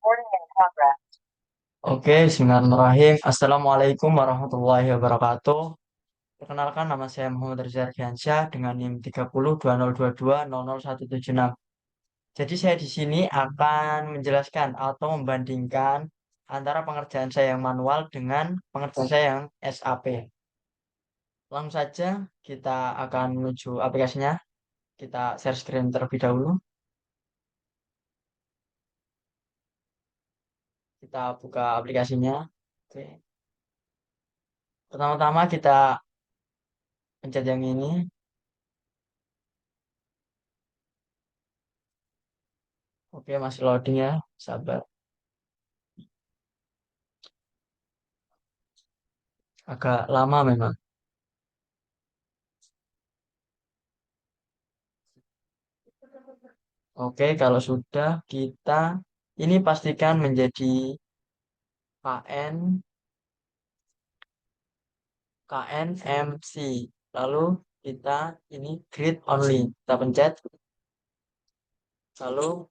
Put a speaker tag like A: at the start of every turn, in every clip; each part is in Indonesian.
A: Oke, bismillahirrahmanirrahim. Assalamualaikum warahmatullahi wabarakatuh. Perkenalkan, nama saya Muhammad Rizal Ardiansyah dengan NIM 302022000176. Jadi saya di sini akan menjelaskan atau membandingkan antara pengerjaan saya yang manual dengan pengerjaan saya yang SAP. Langsung saja kita akan menuju aplikasinya. Kita share screen terlebih dahulu. Kita buka aplikasinya. Oke. Pertama-tama kita pencet yang ini. Oke, masih loading ya. Sabar. Agak lama memang. Oke, kalau sudah kita ini pastikan menjadi KN KNMC. Lalu kita ini grid only. Kita pencet. Lalu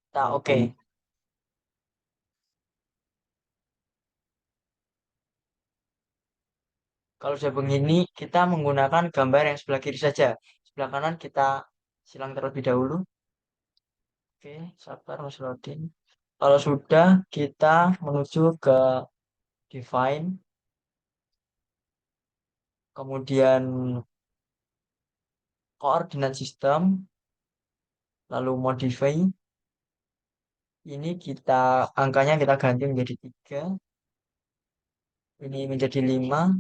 A: kita oke. Kalau sudah begini, kita menggunakan gambar yang sebelah kiri saja. Sebelah kanan kita silang terlebih dahulu. Oke, sabar masih loading. Kalau sudah, kita menuju ke define, kemudian koordinat sistem, lalu modify. Ini kita angkanya kita ganti menjadi 3, ini menjadi 5,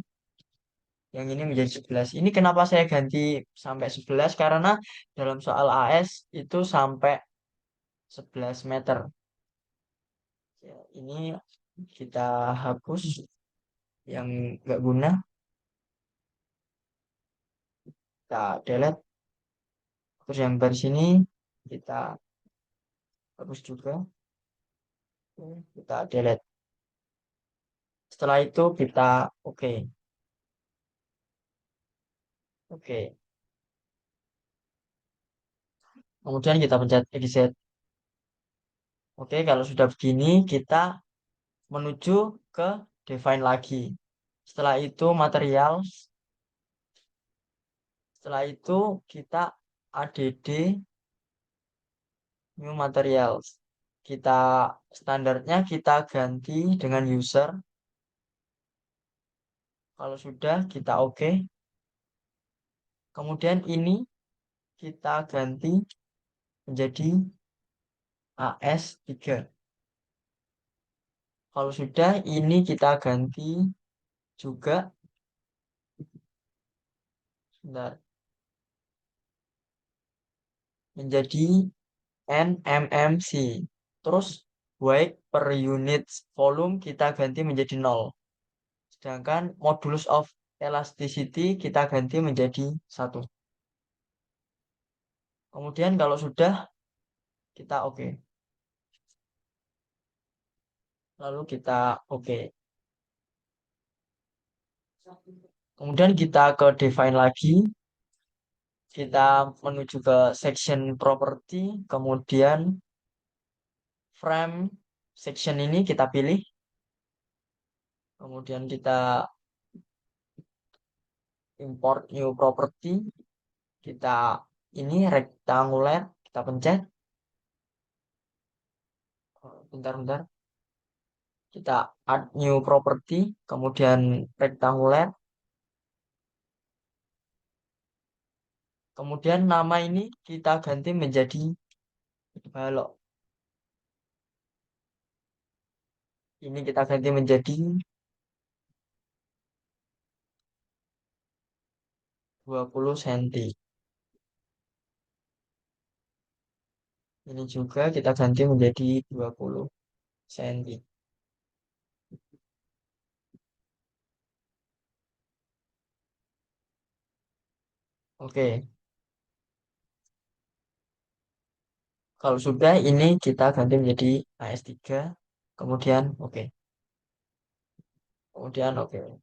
A: yang ini menjadi 11. Ini kenapa saya ganti sampai 11? Karena dalam soal AS itu sampai 11 meter. Ya, ini kita hapus yang nggak guna, kita delete. Terus yang baris ini kita hapus juga. Kita delete. Setelah itu kita oke. Oke. Kemudian kita pencet exit. Oke, kalau sudah begini kita menuju ke define lagi. Setelah itu material, setelah itu kita add new materials. Kita standarnya kita ganti dengan user. Kalau sudah kita oke. Kemudian ini kita ganti menjadi AS3. Kalau sudah ini kita ganti juga, sebentar, menjadi NMMC. Terus weight per unit volume kita ganti menjadi 0. Sedangkan modulus of elasticity kita ganti menjadi 1. Kemudian kalau sudah kita oke. Lalu kita oke. Kemudian kita ke define lagi. Kita menuju ke section property. Kemudian frame section ini kita pilih. Kemudian kita import new property. Kita ini rectangular. Kita pencet. Bentar-bentar. Kita add new property. Kemudian rectangular. Kemudian nama ini kita ganti menjadi balok. Ini kita ganti menjadi 20 cm. Ini juga kita ganti menjadi 20 cm. Oke, kalau sudah ini kita ganti menjadi AS3. Kemudian oke. Kemudian oke.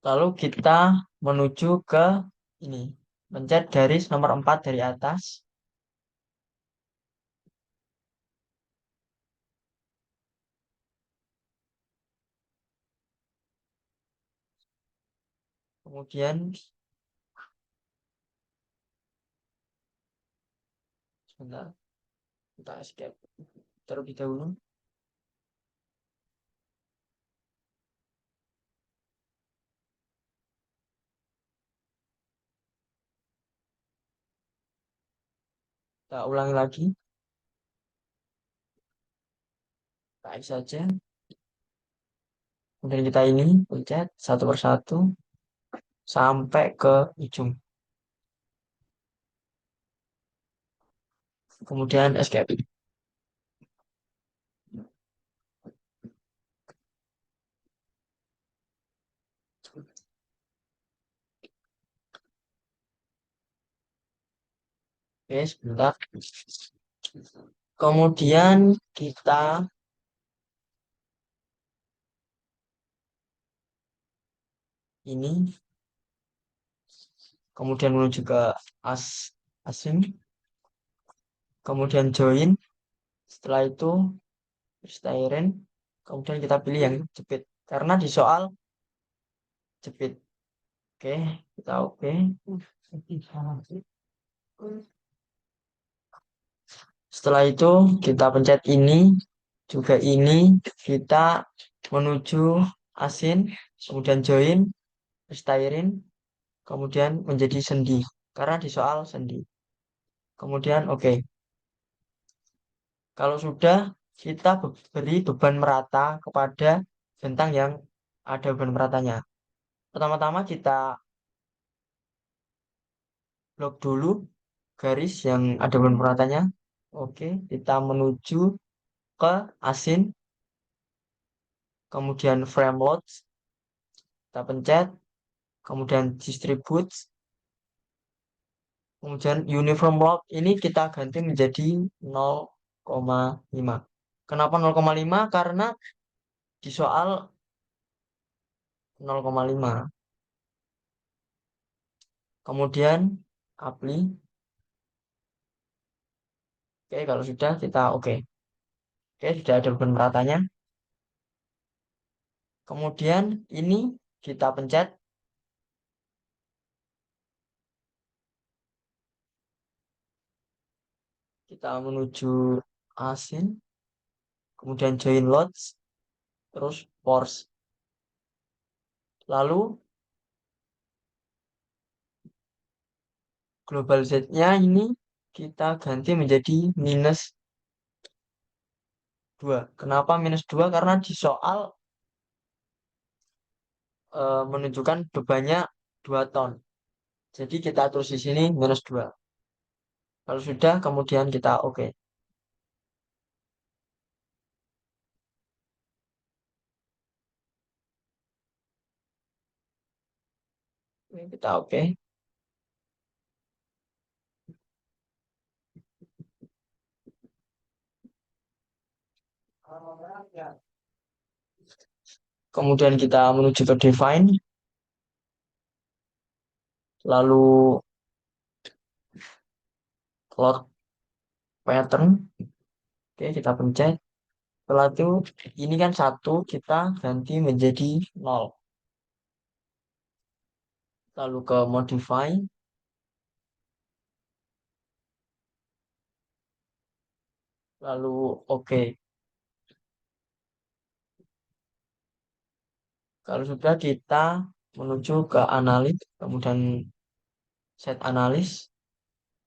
A: Lalu kita menuju ke ini. Pencet garis nomor 4 dari atas. Kemudian, sebentar, kita escape terlebih dahulu. Kita ulangi lagi. Baik saja. Kemudian kita ini pencet satu persatu sampai ke ujung. Kemudian escape. Oke, sebentar. Kemudian kita ini, kemudian menuju ke asing, kemudian join. Setelah itu styrene, kemudian kita pilih yang jepit. Karena di soal jepit. Oke, kita oke. Setelah itu kita pencet ini, juga ini, kita menuju asin, kemudian join, styrene, kemudian menjadi sendi. Karena di soal sendi. Kemudian oke. Kalau sudah, kita beri beban merata kepada bentang yang ada beban meratanya. Pertama-tama kita blok dulu garis yang ada beban meratanya. Oke, kita menuju ke asin, kemudian frame load, kita pencet, kemudian distribute, kemudian uniform load ini kita ganti menjadi 0,5. Kenapa 0,5? Karena di soal 0,5. Kemudian apply. Oke, kalau sudah kita oke. Oke, sudah ada beban meratanya. Kemudian ini kita pencet. Kita menuju asin. Kemudian join loads. Terus force. Lalu global Z-nya ini kita ganti menjadi -2. Kenapa -2? Karena di soal menunjukkan bebannya 2 ton. Jadi kita tulis di sini -2. Kalau sudah, kemudian kita oke. Kita oke. Kemudian kita menuju ke define. Lalu load pattern. Oke, kita pencet. Setelah itu, ini kan 1, kita ganti menjadi 0. Lalu ke modify. Lalu oke. Kalau sudah kita menuju ke analis, kemudian set analis,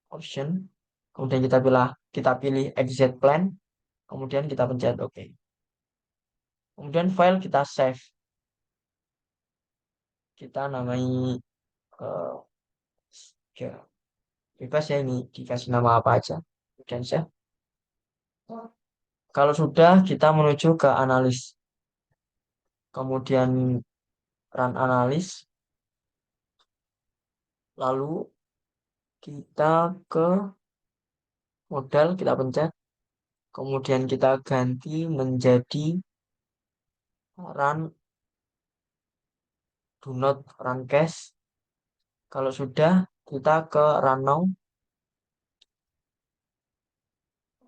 A: option, kemudian kita pilih exit plan, kemudian kita pencet oke. Kemudian file kita save. Kita namai eh, ya, bebas ya ini dikasih nama apa aja. Kemudian save. Kalau sudah kita menuju ke analis. Kemudian run analis. Lalu kita ke modal, kita pencet. Kemudian kita ganti menjadi run do not run cache. Kalau sudah, Kita ke Ranau.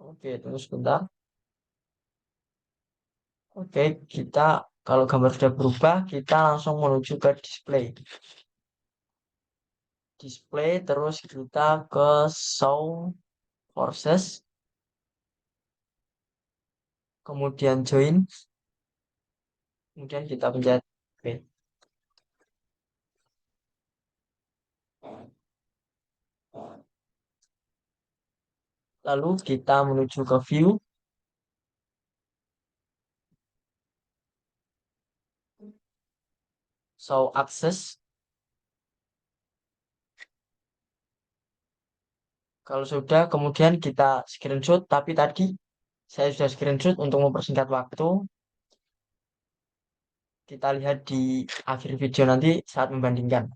A: Oke, tunggu sebentar. Oke, kita kalau gambar sudah berubah, kita langsung menuju ke display. Display, terus kita ke show courses, kemudian join, kemudian kita pencet oke. Lalu kita menuju ke view, show access. Kalau sudah, kemudian kita screenshot, tapi tadi saya sudah screenshot untuk mempersingkat waktu. Kita lihat di akhir video nanti saat membandingkan.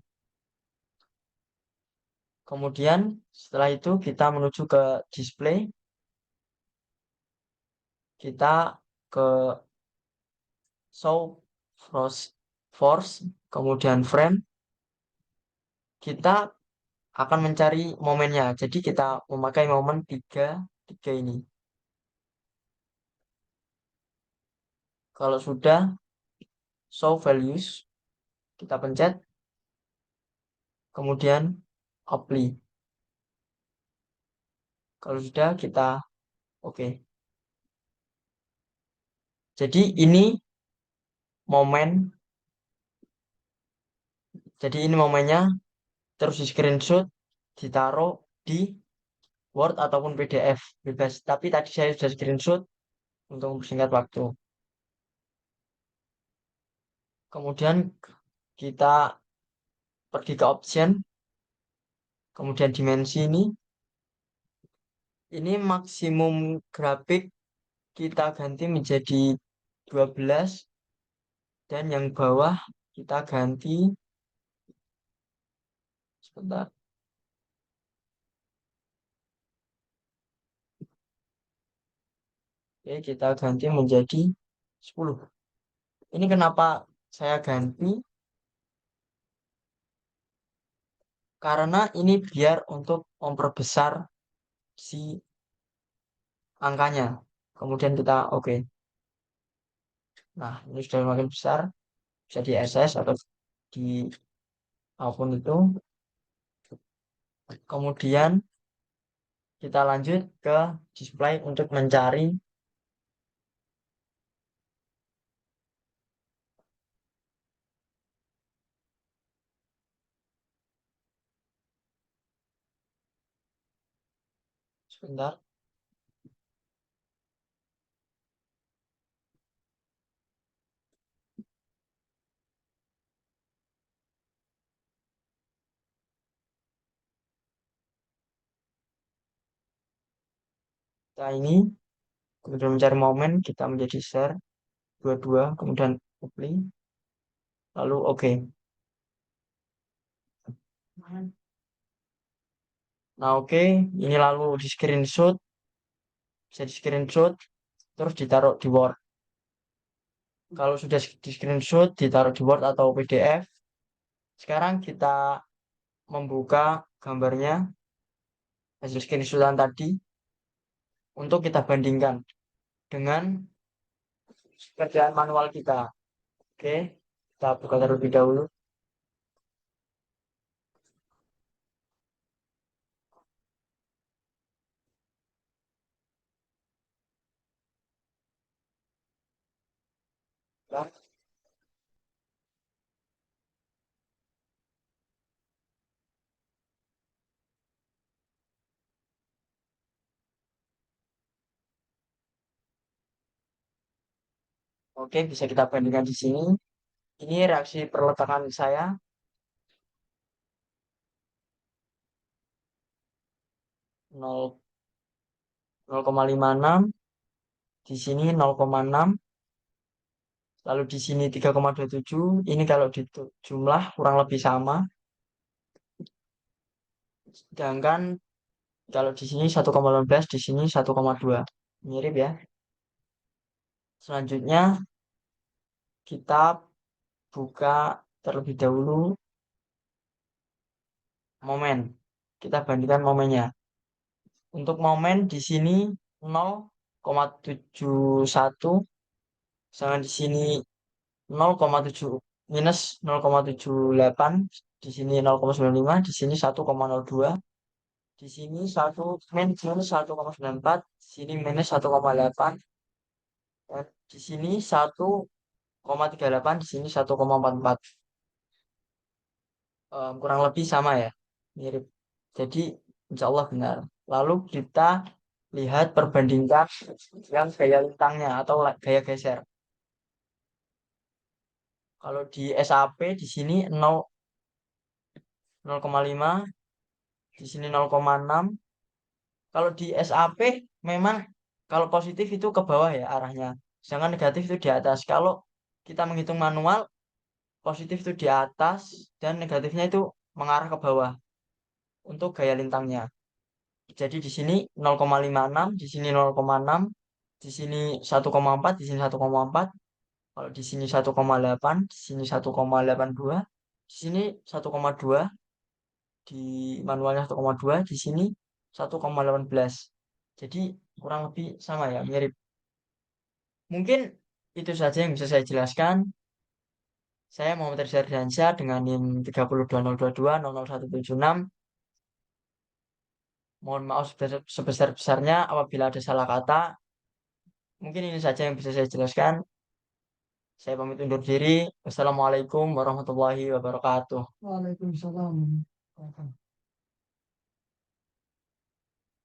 A: Kemudian setelah itu kita menuju ke display. Kita ke show force, kemudian frame. Kita akan mencari momennya. Jadi kita memakai momen tiga tiga ini. Kalau sudah show values, kita pencet, kemudian apply. Kalau sudah kita oke. Jadi ini momen, jadi ini momennya terus di screenshot, ditaruh di Word ataupun PDF bebas. Tapi tadi saya sudah screenshot untuk mempersingkat waktu. Kemudian kita pergi ke option, kemudian dimensi ini maksimum grafik kita ganti menjadi 12 dan yang bawah kita ganti sebentar. Oke, kita ganti menjadi 10. Ini kenapa saya ganti? Karena ini biar untuk memperbesar si angkanya. Kemudian kita oke. Nah, ini sudah makin besar. Bisa di SS atau di apapun itu. Kemudian kita lanjut ke display untuk mencari sebentar. Kita ini kemudian mencari momen, kita menjadi share dua-dua, kemudian apply, lalu oke. Nah, oke, ini lalu di screenshot, bisa di screenshot, terus ditaruh di Word. Kalau sudah di screenshot, ditaruh di Word atau PDF, sekarang kita membuka gambarnya, hasil screenshotan tadi, untuk kita bandingkan dengan kerjaan manual kita. Oke, kita buka terlebih dahulu. Nah, oke, bisa kita bandingkan di sini. Ini reaksi perletakan saya 0, 0,56, di sini 0,6, lalu di sini 3,27. Ini kalau di jumlah kurang lebih sama. Sedangkan kalau di sini 1,15, di sini 1,2. Mirip ya. Selanjutnya kita buka terlebih dahulu momen. Kita bandingkan momennya. Untuk momen di sini 0,71, sedangkan di sini 0,7 minus 0,78, di sini 0,95, di sini 1,02, di sini 1 minus 1,94, di sini minus 1,8, dan di sini 1,38, di sini 1,44. Kurang lebih sama ya, mirip. Jadi insya Allah benar. Lalu kita lihat perbandingkan yang gaya lintangnya atau gaya geser. Kalau di SAP di sini 0,5, di sini 0,6. Kalau di SAP memang kalau positif itu ke bawah ya arahnya, sedangkan negatif itu di atas. Kalau kita menghitung manual, positif itu di atas dan negatifnya itu mengarah ke bawah untuk gaya lintangnya. Jadi di sini 0,56, di sini 0,6, di sini 1,4, di sini 1,4. Kalau di sini 1,8, di sini 1,82, di sini 1,2, di manualnya 1,2, di sini 1,18. Jadi kurang lebih sama ya, mirip. Mungkin itu saja yang bisa saya jelaskan. Saya Muhammad Rizal Diansyah dengan NIM 302022000176. Mohon maaf sebesar-besarnya apabila ada salah kata. Mungkin ini saja yang bisa saya jelaskan. Saya pamit undur diri. Wassalamualaikum warahmatullahi wabarakatuh. Waalaikumsalam.